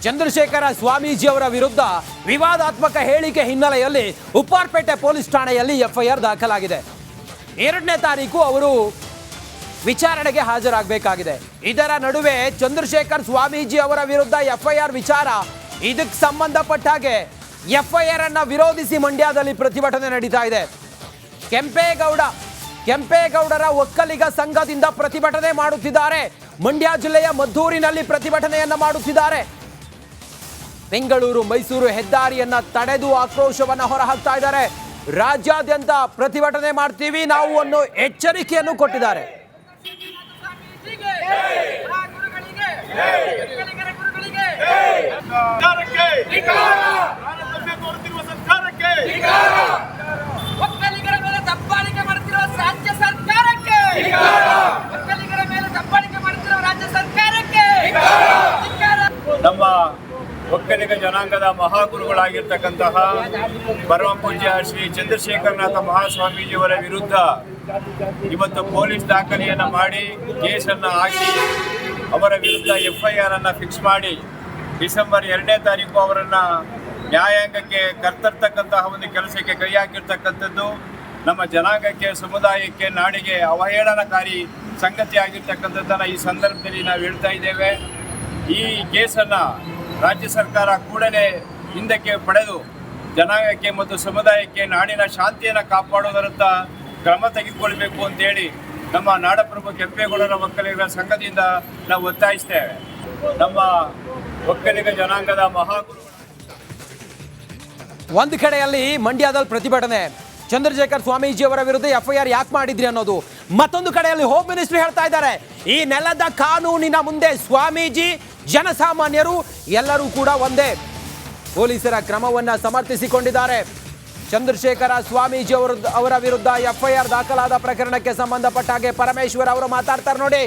ಚಂದ್ರಶೇಖರ ಸ್ವಾಮೀಜಿ ಅವರ ವಿರುದ್ಧ ವಿವಾದಾತ್ಮಕ ಹೇಳಿಕೆ ಹಿನ್ನೆಲೆಯಲ್ಲಿ ಉಪ್ಪಾರಪೇಟೆ ಪೊಲೀಸ್ ಠಾಣೆಯಲ್ಲಿ ಎಫ್ಐಆರ್ ದಾಖಲಾಗಿದೆ. 2ನೇ ತಾರೀಕು ಅವರು ವಿಚಾರಣೆಗೆ ಹಾಜರಾಗಬೇಕಾಗಿದೆ. ಇದರ ನಡುವೆ ಚಂದ್ರಶೇಖರ್ ಸ್ವಾಮೀಜಿ ಅವರ ವಿರುದ್ಧ ಎಫ್ಐಆರ್ ವಿಚಾರ, ಇದಕ್ಕೆ ಸಂಬಂಧಪಟ್ಟ ಹಾಗೆ ಎಫ್ಐಆರ್ ಅನ್ನ ವಿರೋಧಿಸಿ ಮಂಡ್ಯದಲ್ಲಿ ಪ್ರತಿಭಟನೆ ನಡೀತಾ ಇದೆ. ಕೆಂಪೇಗೌಡರ ಒಕ್ಕಲಿಗ ಸಂಘದಿಂದ ಪ್ರತಿಭಟನೆ ಮಾಡುತ್ತಿದ್ದಾರೆ. ಮಂಡ್ಯ ಜಿಲ್ಲೆಯ ಮದ್ದೂರಿನಲ್ಲಿ ಪ್ರತಿಭಟನೆಯನ್ನ ಮಾಡುತ್ತಿದ್ದಾರೆ. ಬೆಂಗಳೂರು ಮೈಸೂರು ಹೆದ್ದಾರಿಯನ್ನ ತಡೆದು ಆಕ್ರೋಶವನ್ನ ಹೊರಹಾಕ್ತಾ ಇದ್ದಾರೆ. ರಾಜ್ಯಾದ್ಯಂತ ಪ್ರತಿಭಟನೆ ಮಾಡ್ತೀವಿ ನಾವು ಅನ್ನೋ ಎಚ್ಚರಿಕೆಯನ್ನು ಕೊಟ್ಟಿದ್ದಾರೆ. ಒಕ್ಕಲಿಗರ ಮೇಲೆ ದಬ್ಬಾಳಿಕೆ ಮಾಡುತ್ತಿರುವ ರಾಜ್ಯ ಸರ್ಕಾರಕ್ಕೆ, ಒಕ್ಕಲಿಗರ ಮೇಲೆ ದಬ್ಬಾಳಿಕೆ ಮಾಡುತ್ತಿರುವ ರಾಜ್ಯ ಸರ್ಕಾರಕ್ಕೆ ನಮ್ಮ ಒಕ್ಕಲಿಗ ಜನಾಂಗದ ಮಹಾಗುರುಗಳಾಗಿರ್ತಕ್ಕಂತಹ ಪರಮ ಪೂಜ್ಯ ಶ್ರೀ ಚಂದ್ರಶೇಖರನಾಥ ಮಹಾಸ್ವಾಮೀಜಿಯವರ ವಿರುದ್ಧ ಇವತ್ತು ಪೊಲೀಸ್ ದಾಖಲೆಯನ್ನು ಮಾಡಿ ಕೇಸನ್ನು ಹಾಕಿ ಅವರ ವಿರುದ್ಧ ಎಫ್ಐಆರ್ ಅನ್ನು ಫಿಕ್ಸ್ ಮಾಡಿ ಡಿಸೆಂಬರ್ 2ನೇ ತಾರೀಕು ಅವರನ್ನು ನ್ಯಾಯಾಂಗಕ್ಕೆ ಕರ್ತರ್ತಕ್ಕಂತಹ ಒಂದು ಕೆಲಸಕ್ಕೆ ಕೈ ಹಾಕಿರ್ತಕ್ಕಂಥದ್ದು ನಮ್ಮ ಜನಾಂಗಕ್ಕೆ, ಸಮುದಾಯಕ್ಕೆ, ನಾಡಿಗೆ ಅವಹೇಳನಕಾರಿ ಸಂಗತಿ ಆಗಿರ್ತಕ್ಕಂಥದ್ದನ್ನು ಈ ಸಂದರ್ಭದಲ್ಲಿ ನಾವು ಹೇಳ್ತಾ ಇದ್ದೇವೆ. ಈ ಕೇಸನ್ನು ರಾಜ್ಯ ಸರ್ಕಾರ ಕೂಡಲೇ ಹಿಂದಕ್ಕೆ ಪಡೆದು ಜನಾಂಗಕ್ಕೆ ಮತ್ತು ಸಮುದಾಯಕ್ಕೆ ನಾಡಿನ ಶಾಂತಿಯನ್ನು ಕಾಪಾಡುವುದರತ್ತ ಕ್ರಮ ತೆಗೆದುಕೊಳ್ಬೇಕು ಅಂತೇಳಿ ನಮ್ಮ ನಾಡಪ್ರಭು ಕೆಂಪೇಗೌಡರ ಒಕ್ಕಲಿಗರ ಸಂಘದಿಂದ ನಾವು ಒತ್ತಾಯಿಸ್ತೇವೆ. ನಮ್ಮ ಒಕ್ಕಲಿಗ ಜನಾಂಗದ ಮಹಾಗುರುಗಳು ಒಂದು ಕಡೆಯಲ್ಲಿ ಮಂಡ್ಯದಲ್ಲಿ ಪ್ರತಿಭಟನೆ, ಚಂದ್ರಶೇಖರ್ ಸ್ವಾಮೀಜಿ ಅವರ ವಿರುದ್ಧ ಎಫ್ಐಆರ್ ಯಾಕೆ ಮಾಡಿದ್ರಿ ಅನ್ನೋದು. ಮತ್ತೊಂದು ಕಡೆಯಲ್ಲಿ ಹೋಮ್ ಮಿನಿಸ್ಟರ್ ಹೇಳ್ತಾ ಇದ್ದಾರೆ, ಈ ನೆಲದ ಕಾನೂನಿನ ಮುಂದೆ ಸ್ವಾಮೀಜಿ, ಜನಸಾಮಾನ್ಯರು ಎಲ್ಲರೂ ಕೂಡ ಒಂದೇ. ಪೊಲೀಸರ ಕ್ರಮವನ್ನ ಸಮರ್ಥಿಸಿಕೊಂಡಿದ್ದಾರೆ. ಚಂದ್ರಶೇಖರ ಸ್ವಾಮೀಜಿ ಅವರ ವಿರುದ್ಧ ಎಫ್ಐಆರ್ ದಾಖಲಾದ ಪ್ರಕರಣಕ್ಕೆ ಸಂಬಂಧಪಟ್ಟ ಹಾಗೆ ಪರಮೇಶ್ವರ್ ಅವರು ಮಾತಾಡ್ತಾರೆ ನೋಡಿ,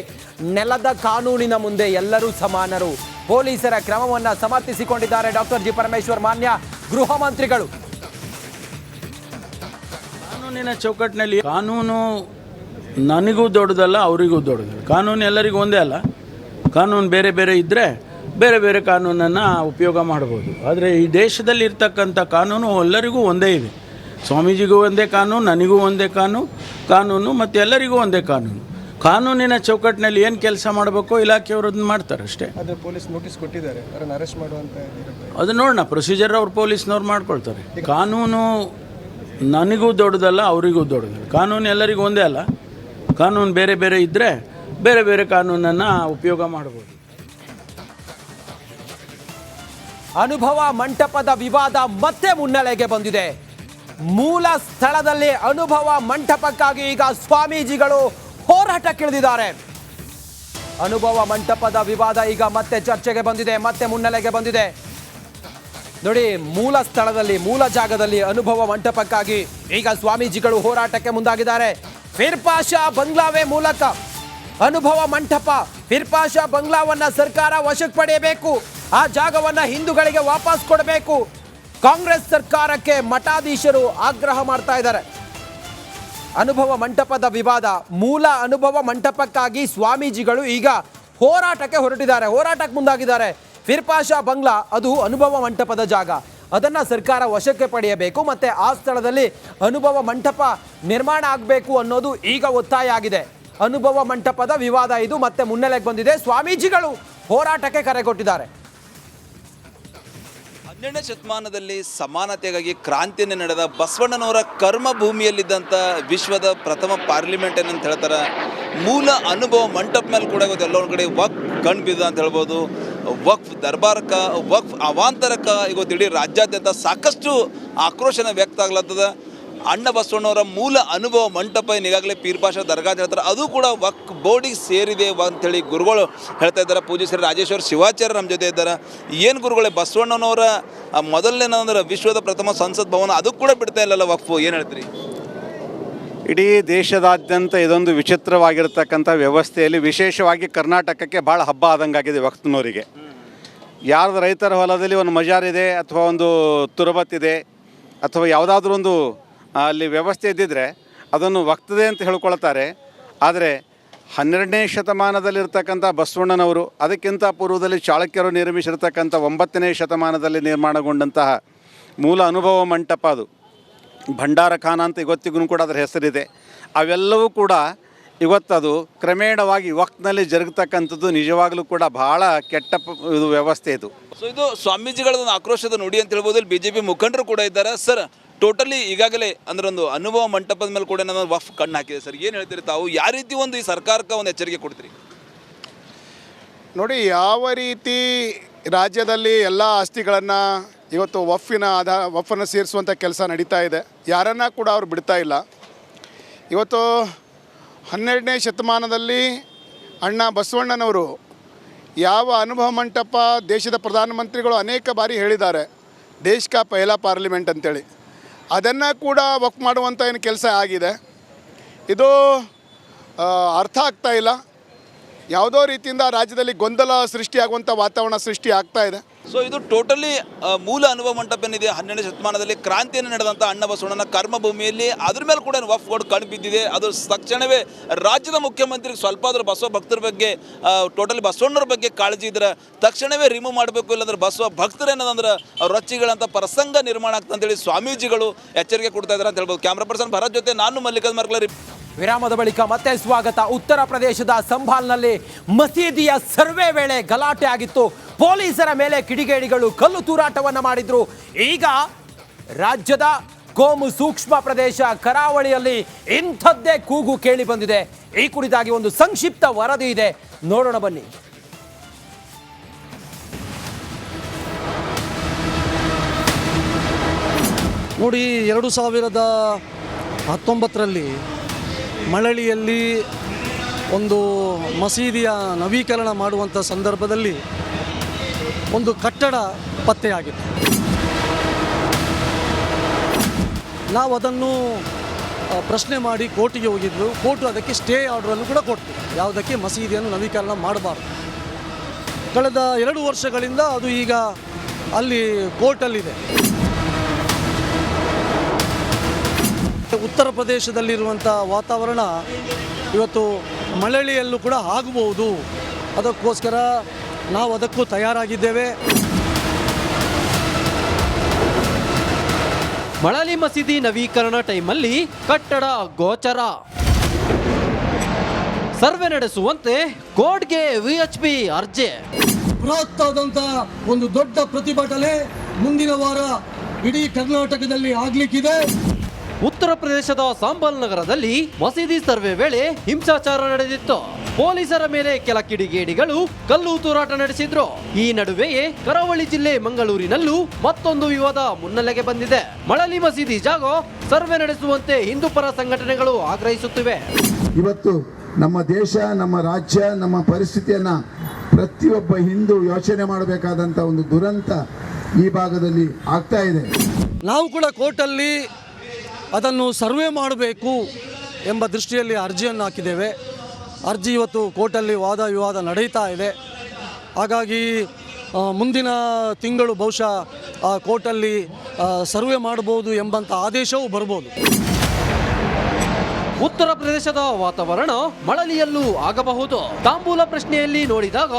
ನೆಲದ ಕಾನೂನಿನ ಮುಂದೆ ಎಲ್ಲರೂ ಸಮಾನರು. ಪೊಲೀಸರ ಕ್ರಮವನ್ನ ಸಮರ್ಥಿಸಿಕೊಂಡಿದ್ದಾರೆ ಡಾಕ್ಟರ್ ಜಿ ಪರಮೇಶ್ವರ್, ಮಾನ್ಯ ಗೃಹ ಮಂತ್ರಿಗಳು. ಕಾನೂನಿನ ಚೌಕಟ್ಟಿನಲ್ಲಿ ಕಾನೂನು ನನಗೂ ದೊಡ್ಡದಲ್ಲ, ಅವರಿಗೂ ದೊಡ್ಡದಲ್ಲ. ಕಾನೂನು ಎಲ್ಲರಿಗೂ ಒಂದೇ ಅಲ್ಲ. ಕಾನೂನು ಬೇರೆ ಬೇರೆ ಇದ್ದರೆ ಬೇರೆ ಬೇರೆ ಕಾನೂನನ್ನು ಉಪಯೋಗ ಮಾಡ್ಬೋದು. ಆದರೆ ಈ ದೇಶದಲ್ಲಿ ಇರ್ತಕ್ಕಂಥ ಕಾನೂನು ಎಲ್ಲರಿಗೂ ಒಂದೇ ಇದೆ. ಸ್ವಾಮೀಜಿಗೂ ಒಂದೇ ಕಾನೂನು, ನನಗೂ ಒಂದೇ ಕಾನೂನು ಮತ್ತು ಎಲ್ಲರಿಗೂ ಒಂದೇ ಕಾನೂನು. ಕಾನೂನಿನ ಚೌಕಟ್ಟಿನಲ್ಲಿ ಏನು ಕೆಲಸ ಮಾಡಬೇಕೋ ಇಲಾಖೆಯವರು ಅದನ್ನು ಮಾಡ್ತಾರೆ ಅಷ್ಟೇ. ಆದರೆ ಪೊಲೀಸ್ ನೋಟಿಸ್ ಕೊಟ್ಟಿದ್ದಾರೆ ಅವರನ್ನು ಅರೆಸ್ಟ್ ಮಾಡುವಂತ. ಅದು ನೋಡೋಣ, ಪ್ರೊಸೀಜರ್ ಅವ್ರು ಪೊಲೀಸ್ನವ್ರು ಮಾಡ್ಕೊಳ್ತಾರೆ. ಕಾನೂನು ನನಗೂ ದೊಡ್ಡದಲ್ಲ, ಅವರಿಗೂ ದೊಡ್ಡದಲ್ಲ. ಕಾನೂನು ಎಲ್ಲರಿಗೂ ಒಂದೇ ಅಲ್ಲ. ಕಾನೂನು ಬೇರೆ ಬೇರೆ ಇದ್ದರೆ ಬೇರೆ ಬೇರೆ ಕಾನೂನನ್ನು ಉಪಯೋಗ ಮಾಡ್ಬೋದು. ಅನುಭವ ಮಂಟಪದ ವಿವಾದ ಮತ್ತೆ ಮುನ್ನೆಲೆಗೆ ಬಂದಿದೆ. ಮೂಲ ಸ್ಥಳದಲ್ಲಿ ಅನುಭವ ಮಂಟಪಕ್ಕಾಗಿ ಈಗ ಸ್ವಾಮೀಜಿಗಳು ಹೋರಾಟಕ್ಕಿಳಿದಿದ್ದಾರೆ. ಅನುಭವ ಮಂಟಪದ ವಿವಾದ ಈಗ ಮತ್ತೆ ಚರ್ಚೆಗೆ ಬಂದಿದೆ, ಮತ್ತೆ ಮುನ್ನೆಲೆಗೆ ಬಂದಿದೆ. ನೋಡಿ, ಮೂಲ ಸ್ಥಳದಲ್ಲಿ, ಮೂಲ ಜಾಗದಲ್ಲಿ ಅನುಭವ ಮಂಟಪಕ್ಕಾಗಿ ಈಗ ಸ್ವಾಮೀಜಿಗಳು ಹೋರಾಟಕ್ಕೆ ಮುಂದಾಗಿದ್ದಾರೆ. ಫಿರ್ಪಾಷಾ ಬಂಗ್ಲಾವೆ ಮೂಲಕ ಅನುಭವ ಮಂಟಪ, ಫಿರ್ಪಾಷಾ ಬಂಗ್ಲಾವನ್ನ ಸರ್ಕಾರ ವಶಕ್ಕೆ ಪಡೆಯಬೇಕು, ಆ ಜಾಗವನ್ನ ಹಿಂದೂಗಳಿಗೆ ವಾಪಸ್ ಕೊಡಬೇಕು. ಕಾಂಗ್ರೆಸ್ ಸರ್ಕಾರಕ್ಕೆ ಮಠಾಧೀಶರು ಆಗ್ರಹ ಮಾಡ್ತಾ ಇದ್ದಾರೆ. ಅನುಭವ ಮಂಟಪದ ವಿವಾದ, ಮೂಲ ಅನುಭವ ಮಂಟಪಕ್ಕಾಗಿ ಸ್ವಾಮೀಜಿಗಳು ಈಗ ಹೋರಾಟಕ್ಕೆ ಹೊರಟಿದ್ದಾರೆ, ಹೋರಾಟಕ್ಕೆ ಮುಂದಾಗಿದ್ದಾರೆ. ಫಿರ್ಪಾಷಾ ಬಂಗ್ಲಾ ಅದು ಅನುಭವ ಮಂಟಪದ ಜಾಗ, ಅದನ್ನು ಸರ್ಕಾರ ವಶಕ್ಕೆ ಪಡೆಯಬೇಕು, ಮತ್ತು ಆ ಸ್ಥಳದಲ್ಲಿ ಅನುಭವ ಮಂಟಪ ನಿರ್ಮಾಣ ಆಗಬೇಕು ಅನ್ನೋದು ಈಗ ಒತ್ತಾಯ ಆಗಿದೆ. ಅನುಭವ ಮಂಟಪದ ವಿವಾದ ಇದು ಮತ್ತೆ ಮುನ್ನೆಲೆಗೆ ಬಂದಿದೆ. ಸ್ವಾಮೀಜಿಗಳು ಹೋರಾಟಕ್ಕೆ ಕರೆ ಕೊಟ್ಟಿದ್ದಾರೆ. 12ನೇ ಶತಮಾನದಲ್ಲಿ ಸಮಾನತೆಗಾಗಿ ಕ್ರಾಂತಿಯನ್ನು ನಡೆದ ಬಸವಣ್ಣನವರ ಕರ್ಮಭೂಮಿಯಲ್ಲಿದ್ದಂಥ ವಿಶ್ವದ ಪ್ರಥಮ ಪಾರ್ಲಿಮೆಂಟ್ ಏನಂತ ಹೇಳ್ತಾರೆ. ಮೂಲ ಅನುಭವ ಮಂಟಪ ಮೇಲೆ ಕೂಡ ಇವತ್ತು ಎಲ್ಲ ಒಂದು ಕಡೆ ವಕ್ಫ್ ಕಣ್ ಬಿದ್ದ ಅಂತ ಹೇಳ್ಬೋದು. ವಕ್ಫ್ ದರ್ಬಾರಕ್ಕೆ, ವಕ್ಫ್ ಅವಾಂತರಕ್ಕೆ ಇವತ್ತು ಇಡೀ ರಾಜ್ಯಾದ್ಯಂತ ಸಾಕಷ್ಟು ಆಕ್ರೋಶನ ವ್ಯಕ್ತ ಆಗ್ಲತ್ತದ. ಅಣ್ಣ ಬಸವಣ್ಣವರ ಮೂಲ ಅನುಭವ ಮಂಟಪ ಈಗಾಗಲೇ ಪೀರ್ಪಾಷಾ ದರ್ಗಾ ಅಂತ ಹೇಳ್ತಾರೆ, ಅದು ಕೂಡ ವಕ್ಫ್ ಬೋರ್ಡಿಗೆ ಸೇರಿದೆ ಅಂಥೇಳಿ ಗುರುಗಳು ಹೇಳ್ತಾ ಇದ್ದಾರೆ. ಪೂಜ್ಯ ಶ್ರೀ ರಾಜೇಶ್ವರ ಶಿವಾಚಾರ್ಯ ನಮ್ಮ ಜೊತೆ ಇದ್ದಾರೆ. ಏನು ಗುರುಗಳೇ, ಬಸವಣ್ಣನವರ ಮೊದಲನೇನಂದ್ರೆ ವಿಶ್ವದ ಪ್ರಥಮ ಸಂಸತ್ ಭವನ ಅದು ಕೂಡ ಬಿಡ್ತಾ ಇಲ್ಲಲ್ಲ ವಕ್ಫು, ಏನು ಹೇಳ್ತೀರಿ? ಇಡೀ ದೇಶದಾದ್ಯಂತ ಇದೊಂದು ವಿಚಿತ್ರವಾಗಿರ್ತಕ್ಕಂಥ ವ್ಯವಸ್ಥೆಯಲ್ಲಿ ವಿಶೇಷವಾಗಿ ಕರ್ನಾಟಕಕ್ಕೆ ಭಾಳ ಹಬ್ಬ ಆದಂಗಾಗಿದೆ ವಕ್ಫ್ನವರಿಗೆ. ಯಾರ್ದು ರೈತರ ಹೊಲದಲ್ಲಿ ಒಂದು ಮಜಾರಿದೆ ಅಥವಾ ಒಂದು ತುರಬತ್ತಿದೆ ಅಥವಾ ಯಾವುದಾದ್ರೂ ಒಂದು ಅಲ್ಲಿ ವ್ಯವಸ್ಥೆ ಇದ್ದಿದ್ದರೆ ಅದನ್ನು ವಕ್ತದೆ ಅಂತ ಹೇಳ್ಕೊಳ್ತಾರೆ. ಆದರೆ 12ನೇ ಶತಮಾನದಲ್ಲಿರ್ತಕ್ಕಂಥ ಬಸವಣ್ಣನವರು, ಅದಕ್ಕಿಂತ ಪೂರ್ವದಲ್ಲಿ ಚಾಳುಕ್ಯರು ನಿರ್ಮಿಸಿರ್ತಕ್ಕಂಥ 9ನೇ ಶತಮಾನದಲ್ಲಿ ನಿರ್ಮಾಣಗೊಂಡಂತಹ ಮೂಲ ಅನುಭವ ಮಂಟಪ, ಅದು ಭಂಡಾರಖಾನ ಅಂತ ಇವತ್ತಿಗೂ ಕೂಡ ಅದರ ಹೆಸರಿದೆ. ಅವೆಲ್ಲವೂ ಕೂಡ ಇವತ್ತದು ಕ್ರಮೇಣವಾಗಿ ವಕ್ತಿನಲ್ಲಿ ಜರುಗತಕ್ಕಂಥದ್ದು ನಿಜವಾಗಲೂ ಕೂಡ ಭಾಳ ಕೆಟ್ಟ ಇದು ವ್ಯವಸ್ಥೆ ಇದು. ಸೊ ಇದು ಸ್ವಾಮೀಜಿಗಳದೊಂದು ಆಕ್ರೋಶದ ನುಡಿ ಅಂತ ಹೇಳ್ಬೋದು. ಇಲ್ಲಿ BJP ಮುಖಂಡರು ಕೂಡ ಇದ್ದಾರೆ. ಸರ್, ಟೋಟಲಿ ಈಗಾಗಲೇ ಅಂದ್ರೆ ಒಂದು ಅನುಭವ ಮಂಟಪದ ಮೇಲೆ ಕೂಡ ನಾನು ವಫ್ ಕಣ್ಣು ಹಾಕಿದೆ ಸರ್, ಏನು ಹೇಳ್ತೀರಿ ತಾವು? ಯಾವ ರೀತಿ ಒಂದು ಈ ಸರ್ಕಾರಕ್ಕೆ ಒಂದು ಎಚ್ಚರಿಕೆ ಕೊಡ್ತೀರಿ? ನೋಡಿ, ಯಾವ ರೀತಿ ರಾಜ್ಯದಲ್ಲಿ ಎಲ್ಲ ಆಸ್ತಿಗಳನ್ನು ಇವತ್ತು ವಫನ್ನು ಸೇರಿಸುವಂಥ ಕೆಲಸ ನಡೀತಾ ಇದೆ, ಯಾರನ್ನ ಕೂಡ ಅವ್ರು ಬಿಡ್ತಾ ಇಲ್ಲ. ಇವತ್ತು 12ನೇ ಶತಮಾನದಲ್ಲಿ ಅಣ್ಣ ಬಸವಣ್ಣನವರು ಯಾವ ಅನುಭವ ಮಂಟಪ, ದೇಶದ ಪ್ರಧಾನಮಂತ್ರಿಗಳು ಅನೇಕ ಬಾರಿ ಹೇಳಿದ್ದಾರೆ, ದೇಶ ಕಾ ಪಹಲಾ ಪಾರ್ಲಿಮೆಂಟ್ ಅಂತೇಳಿ, ಅದನ್ನು ಕೂಡ ವಕ್ ಮಾಡುವಂಥ ಏನು ಕೆಲಸ ಆಗಿದೆ. ಇದು ಅರ್ಥ ಆಗ್ತಾ ಇಲ್ಲ. ಯಾವುದೋ ರೀತಿಯಿಂದ ರಾಜ್ಯದಲ್ಲಿ ಗೊಂದಲ ಸೃಷ್ಟಿಯಾಗುವಂಥ ವಾತಾವರಣ ಸೃಷ್ಟಿ ಆಗ್ತಾ ಇದೆ. ಸೊ ಇದು ಟೋಟಲಿ ಮೂಲ ಅನುಭವ ಮಂಟಪ ಏನಿದೆ 12ನೇ ಶತಮಾನದಲ್ಲಿ ಕ್ರಾಂತಿಯನ್ನು ನಡೆದಂಥ ಅಣ್ಣ ಬಸವಣ್ಣನ ಕರ್ಮಭೂಮಿಯಲ್ಲಿ ಅದ್ರ ಮೇಲೆ ಕೂಡ ವಫ್ಗಳು ಕಣ್ಣು ಬಿದ್ದಿದೆ. ಅದು ತಕ್ಷಣವೇ ರಾಜ್ಯದ ಮುಖ್ಯಮಂತ್ರಿಗೆ ಸ್ವಲ್ಪ ಆದರೂ ಬಸವ ಭಕ್ತರ ಬಗ್ಗೆ, ಟೋಟಲಿ ಬಸವಣ್ಣರ ಬಗ್ಗೆ ಕಾಳಜಿ ಇದ್ರೆ ತಕ್ಷಣವೇ ರಿಮೂವ್ ಮಾಡಬೇಕು, ಇಲ್ಲಾಂದ್ರೆ ಬಸವ ಭಕ್ತರು ಏನದಂದ್ರೆ ರೊಚ್ಚಿಗಳಂತ ಪ್ರಸಂಗ ನಿರ್ಮಾಣ ಆಗ್ತದೆ ಅಂತೇಳಿ ಸ್ವಾಮೀಜಿಗಳು ಎಚ್ಚರಿಕೆ ಕೊಡ್ತಾ ಇದ್ದಾರೆ ಅಂತ ಹೇಳ್ಬೋದು. ಕ್ಯಾಮ್ರಾ ಪರ್ಸನ್ ಭರತ್ ಜೊತೆ ನಾನು ಮಲ್ಲಿಕಾರ್ಜುನ ಮರ್ಕಲರಿ. ವಿರಾಮದ ಬಳಿಕ ಮತ್ತೆ ಸ್ವಾಗತ. ಉತ್ತರ ಪ್ರದೇಶದ ಸಂಭಾಲ್ನಲ್ಲಿ ಮಸೀದಿಯ ಸರ್ವೆ ವೇಳೆ ಗಲಾಟೆ ಆಗಿತ್ತು. ಪೊಲೀಸರ ಮೇಲೆ ಕಿಡಿಗೇಡಿಗಳು ಕಲ್ಲು ತೂರಾಟವನ್ನು ಮಾಡಿದ್ರು. ಈಗ ರಾಜ್ಯದ ಕೋಮು ಸೂಕ್ಷ್ಮ ಪ್ರದೇಶ ಕರಾವಳಿಯಲ್ಲಿ ಇಂಥದ್ದೇ ಕೂಗು ಕೇಳಿ ಬಂದಿದೆ. ಈ ಕುರಿತಾಗಿ ಒಂದು ಸಂಕ್ಷಿಪ್ತ ವರದಿ ಇದೆ, ನೋಡೋಣ ಬನ್ನಿ. ನೋಡಿ, 2019ರಲ್ಲಿ ಮಳಲಿಯಲ್ಲಿ ಒಂದು ಮಸೀದಿಯ ನವೀಕರಣ ಮಾಡುವಂಥ ಸಂದರ್ಭದಲ್ಲಿ ಒಂದು ಕಟ್ಟಡ ಪತ್ತೆಯಾಗಿತ್ತು. ನಾವು ಅದನ್ನು ಪ್ರಶ್ನೆ ಮಾಡಿ ಕೋರ್ಟಿಗೆ ಹೋಗಿದ್ದರು. ಕೋರ್ಟು ಅದಕ್ಕೆ ಸ್ಟೇ ಆರ್ಡರನ್ನು ಕೂಡ ಕೊಟ್ಟು, ಯಾವುದಕ್ಕೆ ಮಸೀದಿಯನ್ನು ನವೀಕರಣ ಮಾಡಬಾರ್ದು. ಕಳೆದ 2 ವರ್ಷಗಳಿಂದ ಅದು ಈಗ ಅಲ್ಲಿ ಕೋರ್ಟಲ್ಲಿದೆ. ಉತ್ತರ ಪ್ರದೇಶದಲ್ಲಿರುವಂಥ ವಾತಾವರಣ ಇವತ್ತು ಮಳಲಿಯಲ್ಲೂ ಕೂಡ ಆಗಬಹುದು. ಅದಕ್ಕೋಸ್ಕರ ನಾವು ಅದಕ್ಕೂ ತಯಾರಾಗಿದ್ದೇವೆ. ಮಳಲಿ ಮಸೀದಿ ನವೀಕರಣ ಟೈಮಲ್ಲಿ ಕಟ್ಟಡ ಗೋಚರ, ಸರ್ವೆ ನಡೆಸುವಂತೆ ಕೋರ್ಟ್ಗೆ VHP ಅರ್ಜಿ. ಬೃಹತ್ತಾದಂಥ ಒಂದು ದೊಡ್ಡ ಪ್ರತಿಭಟನೆ ಮುಂದಿನ ವಾರ ಇಡೀ ಕರ್ನಾಟಕದಲ್ಲಿ ಆಗ್ಲಿಕ್ಕಿದೆ. ಉತ್ತರ ಪ್ರದೇಶದ ಸಾಂಬಲ್ ನಗರದಲ್ಲಿ ಮಸೀದಿ ಸರ್ವೆ ವೇಳೆ ಹಿಂಸಾಚಾರ ನಡೆದಿತ್ತು. ಪೊಲೀಸರ ಮೇಲೆ ಕೆಲ ಕಿಡಿಗೇಡಿಗಳು ಕಲ್ಲು ತೂರಾಟ ನಡೆಸಿದ್ರು. ಈ ನಡುವೆಯೇ ಕರಾವಳಿ ಜಿಲ್ಲೆ ಮಂಗಳೂರಿನಲ್ಲೂ ಮತ್ತೊಂದು ವಿವಾದ ಮುನ್ನೆಲೆಗೆ ಬಂದಿದೆ. ಮಳಲಿ ಮಸೀದಿ ಜಾಗ ಸರ್ವೆ ನಡೆಸುವಂತೆ ಹಿಂದೂ ಪರ ಸಂಘಟನೆಗಳು ಆಗ್ರಹಿಸುತ್ತಿವೆ. ಇವತ್ತು ನಮ್ಮ ದೇಶ, ನಮ್ಮ ರಾಜ್ಯ, ನಮ್ಮ ಪರಿಸ್ಥಿತಿಯನ್ನ ಪ್ರತಿಯೊಬ್ಬ ಹಿಂದೂ ಯೋಚನೆ ಮಾಡಬೇಕಾದಂಥ ಒಂದು ದುರಂತ ಈ ಭಾಗದಲ್ಲಿ ಆಗ್ತಾ ಇದೆ. ನಾವು ಕೂಡ ಕೋರ್ಟಲ್ಲಿ ಅದನ್ನು ಸರ್ವೆ ಮಾಡಬೇಕು ಎಂಬ ದೃಷ್ಟಿಯಲ್ಲಿ ಅರ್ಜಿಯನ್ನು ಹಾಕಿದ್ದೇವೆ. ಅರ್ಜಿ ಇವತ್ತು ಕೋರ್ಟಲ್ಲಿ ವಾದ ವಿವಾದ ನಡೀತಾ ಇದೆ. ಹಾಗಾಗಿ ಮುಂದಿನ ತಿಂಗಳು ಬಹುಶಃ ಕೋರ್ಟಲ್ಲಿ ಸರ್ವೆ ಮಾಡಬಹುದು ಎಂಬಂಥ ಆದೇಶವೂ ಬರ್ಬೋದು. ಉತ್ತರ ಪ್ರದೇಶದ ವಾತಾವರಣ ಮಳಲಿಯಲ್ಲೂ ಆಗಬಹುದು. ತಾಂಬೂಲ ಪ್ರಶ್ನೆಯಲ್ಲಿ ನೋಡಿದಾಗ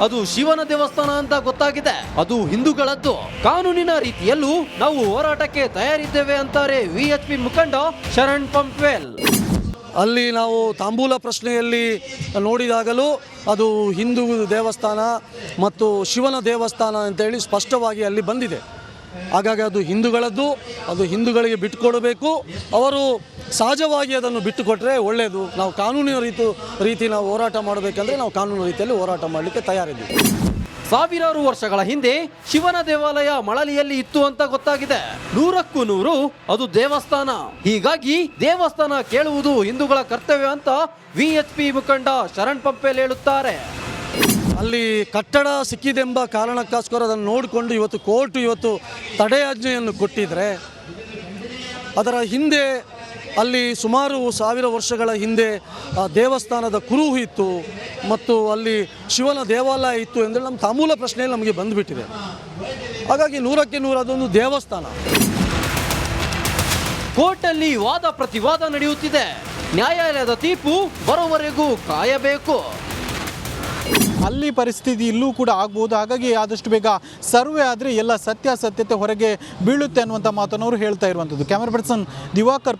ಅದು ಶಿವನ ದೇವಸ್ಥಾನ ಅಂತ ಗೊತ್ತಾಗಿದೆ, ಅದು ಹಿಂದೂಗಳದ್ದು. ಕಾನೂನಿನ ರೀತಿಯಲ್ಲೂ ನಾವು ಹೋರಾಟಕ್ಕೆ ತಯಾರಿದ್ದೇವೆ ಅಂತಾರೆ VHP ಮುಖಂಡ ಶರಣ್ ಪಂಪ್ವೆಲ್. ಅಲ್ಲಿ ನಾವು ತಾಂಬೂಲ ಪ್ರಶ್ನೆಯಲ್ಲಿ ನೋಡಿದಾಗಲೂ ಅದು ಹಿಂದೂ ದೇವಸ್ಥಾನ ಮತ್ತು ಶಿವನ ದೇವಸ್ಥಾನ ಅಂತೇಳಿ ಸ್ಪಷ್ಟವಾಗಿ ಅಲ್ಲಿ ಬಂದಿದೆ. ಹಾಗಾಗಿ ಅದು ಹಿಂದೂಗಳದ್ದು, ಅದು ಹಿಂದೂಗಳಿಗೆ ಬಿಟ್ಟುಕೊಡಬೇಕು. ಅವರು ಸಹಜವಾಗಿ ಅದನ್ನು ಬಿಟ್ಟುಕೊಟ್ರೆ ಒಳ್ಳೆಯದು. ನಾವು ಕಾನೂನಿನ ರೀತಿ ನಾವು ಹೋರಾಟ ಮಾಡಬೇಕಂದ್ರೆ ನಾವು ಕಾನೂನು ರೀತಿಯಲ್ಲಿ ಹೋರಾಟ ಮಾಡಲಿಕ್ಕೆ ತಯಾರಿದ್ದೀವಿ. ಸಾವಿರಾರು ವರ್ಷಗಳ ಹಿಂದೆ ಶಿವನ ದೇವಾಲಯ ಮಳಲಿಯಲ್ಲಿ ಇತ್ತು ಅಂತ ಗೊತ್ತಾಗಿದೆ. 100ಕ್ಕೂ 100 ಅದು ದೇವಸ್ಥಾನ. ಹೀಗಾಗಿ ದೇವಸ್ಥಾನ ಕೇಳುವುದು ಹಿಂದೂಗಳ ಕರ್ತವ್ಯ ಅಂತ VHP ಮುಖಂಡ ಶರಣ್ ಪಂಪೇಲ್ ಹೇಳುತ್ತಾರೆ. ಅಲ್ಲಿ ಕಟ್ಟಡ ಸಿಕ್ಕಿದೆಂಬ ಕಾರಣಕ್ಕೋಸ್ಕರ ಅದನ್ನು ನೋಡಿಕೊಂಡು ಇವತ್ತು ಕೋರ್ಟ್ ತಡೆಯಾಜ್ಞೆಯನ್ನು ಕೊಟ್ಟಿದ್ರೆ, ಅದರ ಹಿಂದೆ ಅಲ್ಲಿ ಸುಮಾರು 1000 ವರ್ಷಗಳ ಹಿಂದೆ ದೇವಸ್ಥಾನದ ಕುರುಹು ಇತ್ತು ಮತ್ತು ಅಲ್ಲಿ ಶಿವನ ದೇವಾಲಯ ಇತ್ತು ಅಂದರೆ ನಮ್ಮ ತಾಂಬೂಲ ಪ್ರಶ್ನೆಯಲ್ಲಿ ನಮಗೆ ಬಂದುಬಿಟ್ಟಿದೆ. ಹಾಗಾಗಿ 100ಕ್ಕೆ 100 ಅದೊಂದು ದೇವಸ್ಥಾನ. ಕೋರ್ಟಲ್ಲಿ ವಾದ ಪ್ರತಿವಾದ ನಡೆಯುತ್ತಿದೆ. ನ್ಯಾಯಾಲಯದ ತೀರ್ಪು ಬರೋವರೆಗೂ ಕಾಯಬೇಕು. ಅಲ್ಲಿ ಪರಿಸ್ಥಿತಿ ಇಲ್ಲೂ ಕೂಡ ಆಗ್ಬೋದು. ಹಾಗಾಗಿ ಆದಷ್ಟು ಬೇಗ ಸರ್ವೆ ಆದರೆ ಎಲ್ಲ ಸತ್ಯಾಸತ್ಯತೆ ಹೊರಗೆ ಬೀಳುತ್ತೆ ಅನ್ನುವಂಥ ಮಾತನ್ನು ಅವರು ಹೇಳ್ತಾ ಇರುವಂಥದ್ದು. Camera person Diwakar